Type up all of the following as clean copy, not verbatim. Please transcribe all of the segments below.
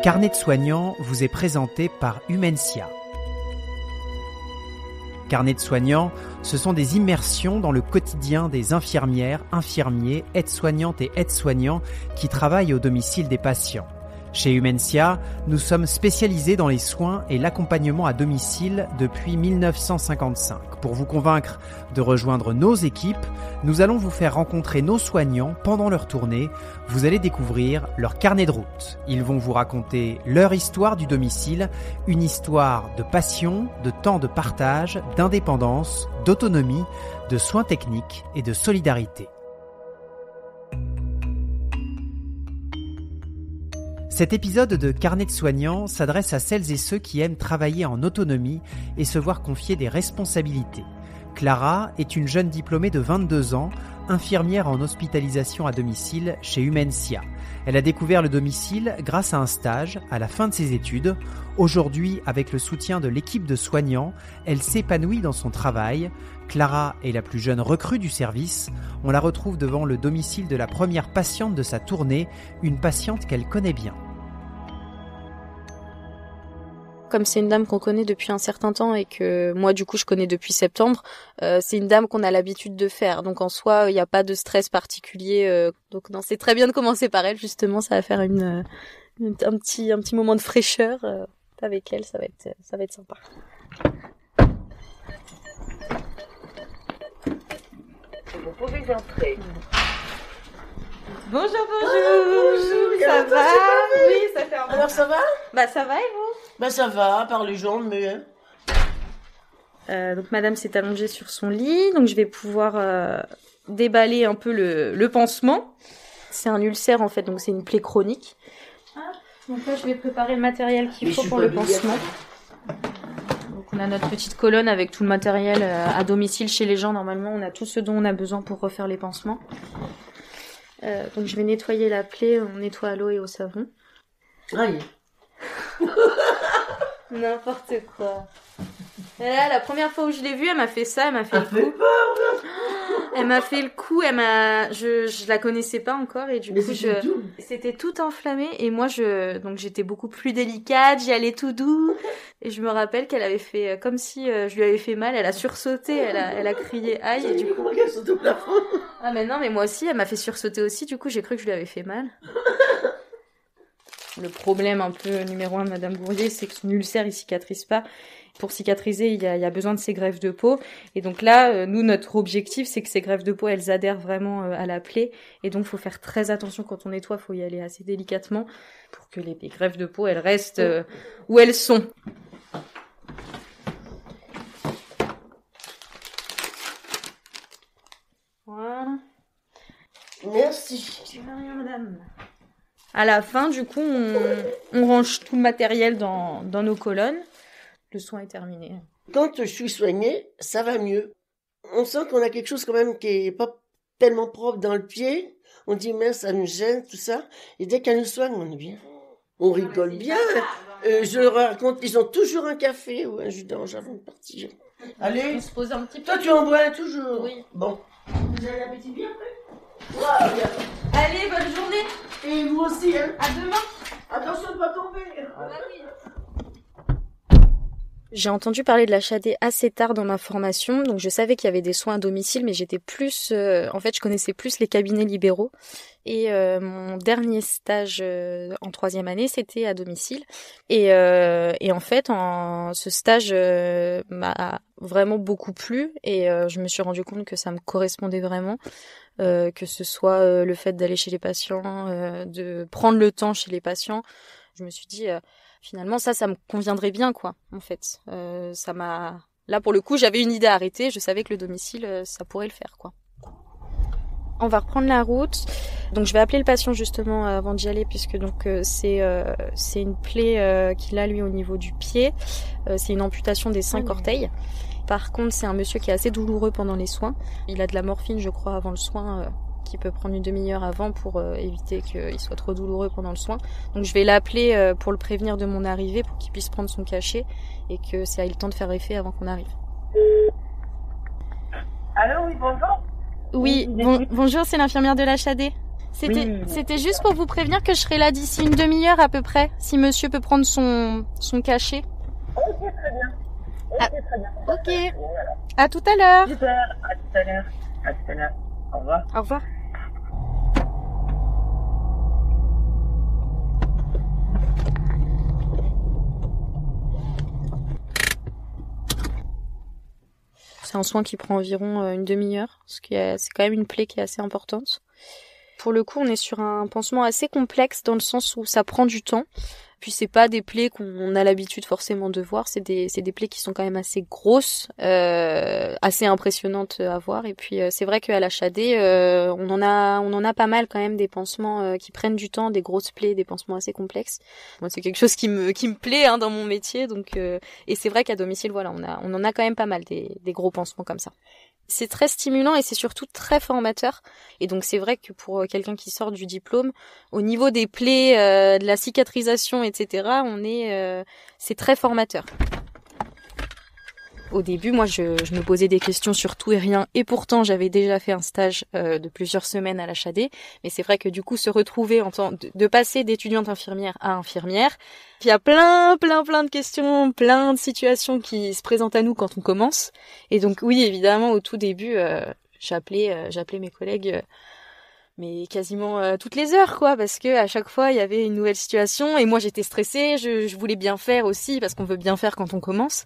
Carnet de soignant vous est présenté par Humensia. Carnet de soignant, ce sont des immersions dans le quotidien des infirmières, infirmiers, aides-soignantes et aides-soignants qui travaillent au domicile des patients. Chez Humensia, nous sommes spécialisés dans les soins et l'accompagnement à domicile depuis 1955. Pour vous convaincre de rejoindre nos équipes, nous allons vous faire rencontrer nos soignants pendant leur tournée. Vous allez découvrir leur carnet de route. Ils vont vous raconter leur histoire du domicile, une histoire de passion, de temps de partage, d'indépendance, d'autonomie, de soins techniques et de solidarité. Cet épisode de Carnet de soignant s'adresse à celles et ceux qui aiment travailler en autonomie et se voir confier des responsabilités. Clara est une jeune diplômée de 22 ans, infirmière en hospitalisation à domicile chez Humensia. Elle a découvert le domicile grâce à un stage à la fin de ses études. Aujourd'hui, avec le soutien de l'équipe de soignants, elle s'épanouit dans son travail. Clara est la plus jeune recrue du service. On la retrouve devant le domicile de la première patiente de sa tournée, une patiente qu'elle connaît bien. Comme c'est une dame qu'on connaît depuis un certain temps et que moi du coup je connais depuis septembre, c'est une dame qu'on a l'habitude de faire. Donc en soi, il n'y a pas de stress particulier. Donc non, c'est très bien de commencer par elle justement. Ça va faire un petit moment de fraîcheur avec elle. Ça va être sympa. Vous pouvez entrer. Bonjour. Bonjour. Ça va? Oui, ça fait un moment. Alors ça va? Bah ça va et vous? Bah ça va, par les jambes, mais... Donc madame s'est allongée sur son lit, donc je vais pouvoir déballer un peu le pansement. C'est un ulcère en fait, donc c'est une plaie chronique. Donc là je vais préparer le matériel qu'il faut pour le pansement. Donc on a notre petite colonne avec tout le matériel à domicile chez les gens. Normalement on a tout ce dont on a besoin pour refaire les pansements. Donc je vais nettoyer la plaie, on nettoie à l'eau et au savon. Aïe. N'importe quoi. Et là, la première fois où je l'ai vue, elle m'a fait ça, elle m'a fait le coup. Elle m'a fait le coup, je la connaissais pas encore et du coup c'était tout enflammé et moi donc j'étais beaucoup plus délicate, j'y allais tout doux et je me rappelle qu'elle avait fait comme si je lui avais fait mal, elle a sursauté, elle a crié aïe et du coup ah mais non mais moi aussi elle m'a fait sursauter aussi, du coup j'ai cru que je lui avais fait mal. Le problème un peu numéro 1 de Madame Bourrier, c'est que son ulcère, il cicatrise pas. Pour cicatriser, il y a besoin de ces greffes de peau. Et donc là, nous, notre objectif, c'est que ces greffes de peau, elles adhèrent vraiment à la plaie. Et donc, faut faire très attention quand on nettoie, faut y aller assez délicatement pour que les greffes de peau, elles restent où elles sont. Voilà. Merci. De rien, madame. À la fin, du coup, on range tout le matériel dans nos colonnes. Le soin est terminé. Quand je suis soignée, ça va mieux. On sent qu'on a quelque chose quand même qui est pas tellement propre dans le pied. On dit, mais ça nous gêne, tout ça. Et dès qu'elle nous soigne, on est bien. On rigole bien. Je leur raconte, ils ont toujours un café ou un jus d'orange avant de partir. Allez. On se pose un petit peu. Toi, tu en bois un toujours? Oui. Bon. Vous avez l'appétit bien après? Wow, bien. Allez, bonne journée. Et vous aussi, hein? À demain. Attention de pas tomber. J'ai entendu parler de la CHADé assez tard dans ma formation, donc je savais qu'il y avait des soins à domicile, mais j'étais plus... en fait, je connaissais plus les cabinets libéraux. Et mon dernier stage en 3e année, c'était à domicile. Et en fait, ce stage m'a vraiment beaucoup plu et je me suis rendu compte que ça me correspondait vraiment. Que ce soit le fait d'aller chez les patients, de prendre le temps chez les patients. Je me suis dit... finalement, ça me conviendrait bien, quoi, en fait. Là, pour le coup, j'avais une idée arrêtée. Je savais que le domicile, ça pourrait le faire, quoi. On va reprendre la route. Donc, je vais appeler le patient, justement, avant d'y aller, puisque donc c'est une plaie qu'il a, lui, au niveau du pied. C'est une amputation des 5 orteils. Par contre, c'est un monsieur qui est assez douloureux pendant les soins. Il a de la morphine, je crois, avant le soin... qui peut prendre une demi-heure avant pour éviter qu'il soit trop douloureux pendant le soin. Donc je vais l'appeler pour le prévenir de mon arrivée pour qu'il puisse prendre son cachet et que ça ait le temps de faire effet avant qu'on arrive. Allô, oui, bonjour. Oui, bonjour, c'est l'infirmière de la CHADé. C'était juste pour vous prévenir que je serai là d'ici une demi-heure à peu près, si monsieur peut prendre son cachet. Ok, très bien. Très bien. Ok. À tout à l'heure. Super, à tout à l'heure. À tout à l'heure. Au revoir. Au revoir. C'est un soin qui prend environ une demi-heure, parce que c'est quand même une plaie qui est assez importante. Pour le coup, on est sur un pansement assez complexe dans le sens où ça prend du temps. Puis c'est pas des plaies qu'on a l'habitude forcément de voir, c'est des plaies qui sont quand même assez grosses, assez impressionnantes à voir. Et puis c'est vrai qu'à l'HAD, on en a pas mal quand même des pansements qui prennent du temps, des grosses plaies, des pansements assez complexes. Moi, c'est quelque chose qui me plaît dans mon métier, donc et c'est vrai qu'à domicile, voilà, on en a quand même pas mal des gros pansements comme ça. C'est très stimulant et c'est surtout très formateur. Et donc c'est vrai que pour quelqu'un qui sort du diplôme, au niveau des plaies, de la cicatrisation, etc., c'est très formateur. Au début, moi, je me posais des questions sur tout et rien, et pourtant, j'avais déjà fait un stage de plusieurs semaines à l'HAD. Mais c'est vrai que du coup, se retrouver de passer d'étudiante infirmière à infirmière, il y a plein de questions, plein de situations qui se présentent à nous quand on commence. Et donc, oui, évidemment, au tout début, j'appelais mes collègues. Mais quasiment toutes les heures, quoi, parce que à chaque fois il y avait une nouvelle situation et moi j'étais stressée, je voulais bien faire aussi parce qu'on veut bien faire quand on commence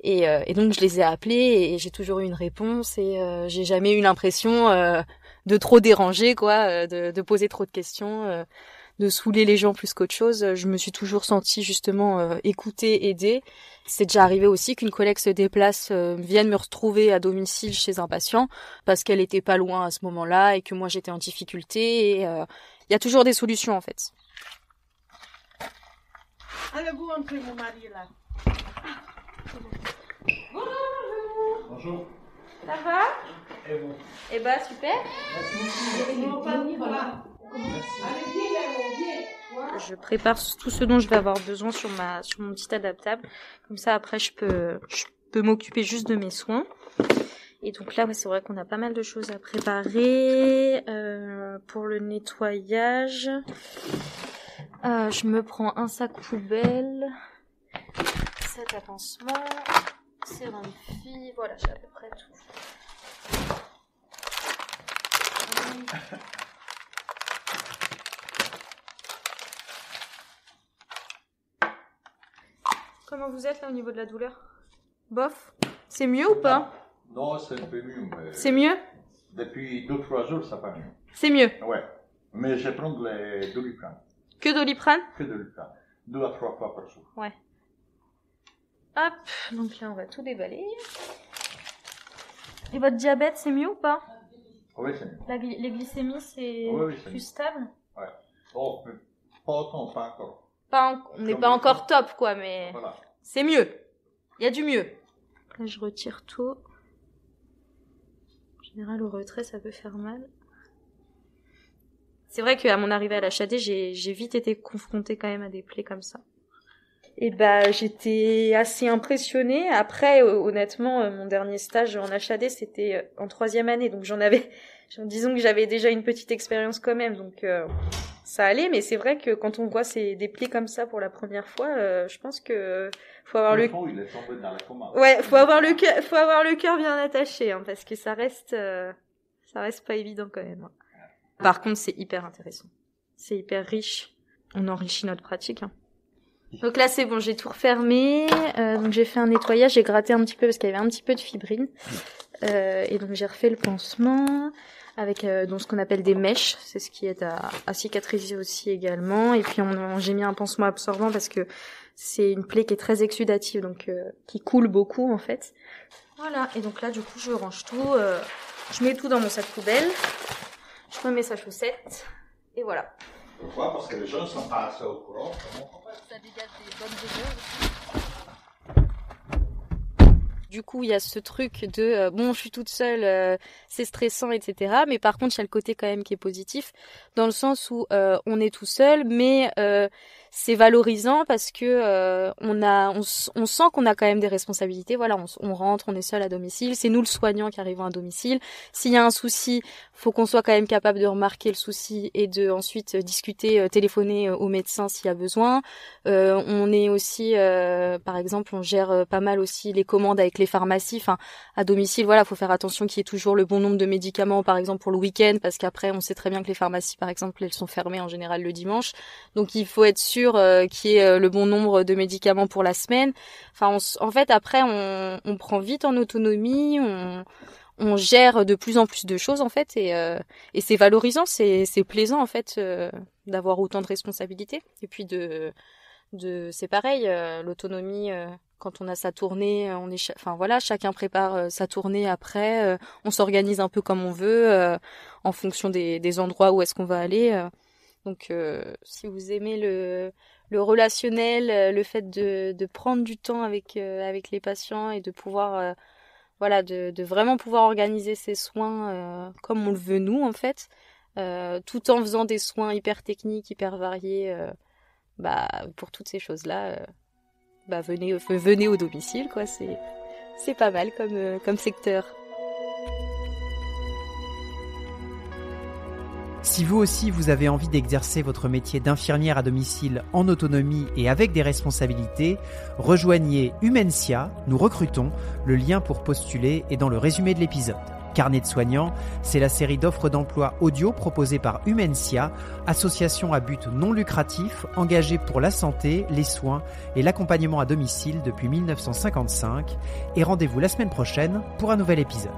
et donc je les ai appelés et j'ai toujours eu une réponse et j'ai jamais eu l'impression de trop déranger, quoi, de poser trop de questions, de saouler les gens plus qu'autre chose. Je me suis toujours sentie justement écoutée, aidée. C'est déjà arrivé aussi qu'une collègue se déplace, vienne me retrouver à domicile chez un patient parce qu'elle était pas loin à ce moment-là et que moi j'étais en difficulté. Et y a toujours des solutions en fait. Allez-vous entrer, mon mari là. Bonjour. Ça va? Et vous? Eh ben super. Je prépare tout ce dont je vais avoir besoin sur mon petit adaptable. Comme ça, après, je peux m'occuper juste de mes soins. Et donc là, c'est vrai qu'on a pas mal de choses à préparer. Pour le nettoyage, je me prends un sac poubelle, cet à pansement, sérum de fille, voilà, j'ai à peu près tout. Comment vous êtes là au niveau de la douleur? Bof? C'est mieux ou pas? Non, c'est un peu mieux. Mais c'est mieux? Depuis 2-3 jours, ça va mieux. C'est mieux? Ouais. Mais je prends les Doliprane. Que Doliprane? Que Doliprane. 2 à 3 fois par jour. Ouais. Hop, donc là on va tout déballer. Et votre diabète, c'est mieux ou pas? Oui, c'est mieux. Les glycémies, c'est plus stable? Ouais. Oh, mais pas autant, pas encore. On n'est pas encore top, quoi, mais voilà. C'est mieux. Il y a du mieux. Là, je retire tout. En général, au retrait, ça peut faire mal. C'est vrai qu'à mon arrivée à l'HAD, j'ai vite été confrontée quand même à des plaies comme ça. Et j'étais assez impressionnée. Après, honnêtement, mon dernier stage en HAD, c'était en 3e année. Donc disons que j'avais déjà une petite expérience quand même. Donc ça allait. Mais c'est vrai que quand on voit des plaies comme ça pour la première fois, je pense que faut avoir il est tombé dans la coma. Ouais, faut avoir le cœur bien attaché, hein, parce que ça reste pas évident quand même. Hein. Par contre, c'est hyper intéressant. C'est hyper riche. On enrichit notre pratique, hein. Donc là c'est bon, j'ai tout refermé, donc j'ai fait un nettoyage, j'ai gratté un petit peu parce qu'il y avait un petit peu de fibrine, et donc j'ai refait le pansement avec donc ce qu'on appelle des mèches, c'est ce qui aide à cicatriser aussi également, et puis j'ai mis un pansement absorbant parce que c'est une plaie qui est très exsudative, donc qui coule beaucoup en fait. Voilà, et donc là du coup je range tout, je mets tout dans mon sac poubelle, je remets sa chaussette, et voilà. Pourquoi? Parce que les gens ne sont pas assez au courant. Ça dégage des bonnes odeurs aussi. Du coup, il y a ce truc de bon, je suis toute seule, c'est stressant, etc. Mais par contre, il y a le côté quand même qui est positif, dans le sens où on est tout seul, mais c'est valorisant parce que on sent qu'on a quand même des responsabilités. Voilà, on rentre, on est seul à domicile, c'est nous le soignant qui arrivons à domicile. S'il y a un souci, faut qu'on soit quand même capable de remarquer le souci et de ensuite discuter, téléphoner au médecin s'il y a besoin. On est aussi, par exemple, on gère pas mal aussi les commandes avec les pharmacies. Enfin, à domicile, voilà, faut faire attention qu'il y ait toujours le bon nombre de médicaments, par exemple pour le week-end, parce qu'après, on sait très bien que les pharmacies, par exemple, elles sont fermées en général le dimanche. Donc, il faut être sûr qu'il y ait le bon nombre de médicaments pour la semaine. Enfin, en fait, après, on prend vite en autonomie. On gère de plus en plus de choses en fait et c'est valorisant, c'est plaisant en fait d'avoir autant de responsabilités et puis c'est pareil, l'autonomie quand on a sa tournée, chacun prépare sa tournée après, on s'organise un peu comme on veut en fonction des endroits où est-ce qu'on va aller. Donc si vous aimez le relationnel, le fait de prendre du temps avec les patients et de pouvoir de vraiment pouvoir organiser ses soins comme on le veut nous en fait, tout en faisant des soins hyper techniques, hyper variés, pour toutes ces choses-là, venez au domicile quoi, c'est pas mal comme secteur. Si vous aussi vous avez envie d'exercer votre métier d'infirmière à domicile en autonomie et avec des responsabilités, rejoignez Humensia, nous recrutons, le lien pour postuler est dans le résumé de l'épisode. Carnet de soignants, c'est la série d'offres d'emploi audio proposée par Humensia, association à but non lucratif engagée pour la santé, les soins et l'accompagnement à domicile depuis 1955. Et rendez-vous la semaine prochaine pour un nouvel épisode.